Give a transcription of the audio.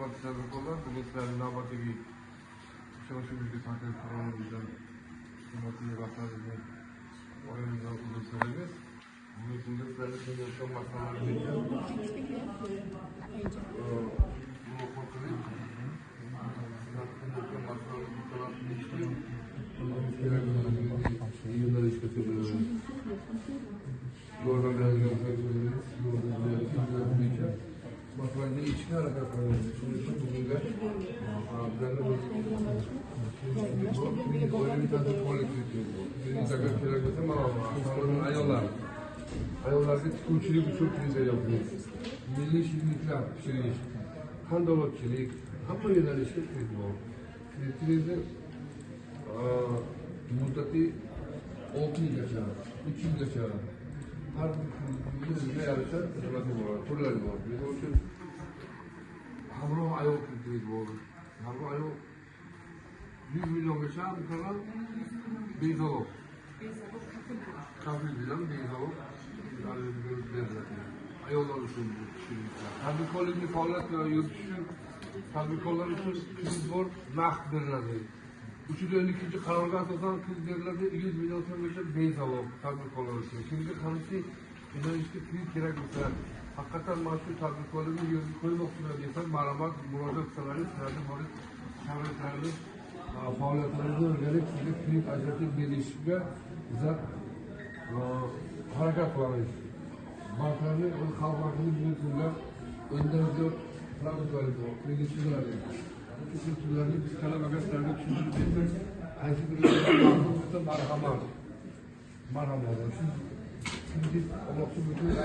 navbatchi tadbirkorlar, bugun sizlarni navbatdagi uchrashuvimizga taklif qilganimizdan hurmatli rahbarimizni oyimizdan uzr so'raymiz. Bugungi kunda sizlarga qiynayotgan masalalar bo'yicha muloqot qilib, qiynayotgan masalalarni talab qilishni yo'nalishga to'g'ri yordam beradigan so'zlarimiz bo'yicha masalani ichki harakat qilamiz. Shuning uchun bugungi ayollarga tikuvchilik uchun kriza yopamiz. Milliy shirinliklar pishirish, qandolatchilik, hamma yo'nalishda kriz bor. Krizni muddati 6 yilgacha, 3 yilgacha har bir yilga yarasha turlari bor. Misol uchun hamroh ayol krizi bor. Hamroh ayol 100 milliongacha misaldan bezalov. Kafil bilan bezalov beriladi. Ayollar uchun shirinliklar. Tadbirkorlikni faoliyat yuritish uchun tadbirkorlar uchun kriz bor, naqd beriladi. 312 qarorga asosan kriz beriladi, 100 million so'mgacha bezalov tadbirkorlar uchun. Kimga qanday yo'nalishga kriz kerak bo'lsa, haqiqatan mana shu tadbirkorlikni yo'lga qo'ymoqchilar desa, marhamat murojaat qilsangiz, sizlarni borib sharoitlarni faoliyatlaringizni o'rganib, sizga kriz ajratib berishga bizlar harakat qilamiz. Banklarni xalq bankini bugungi kunda o'ndan ziyod produktlar bor, kreditchilar. Shu turlarni biz talabaga sizlarga tushuntirib bersak, qaysi birlariga marhamat. Shu kredit olmoqchi bo'lsangiz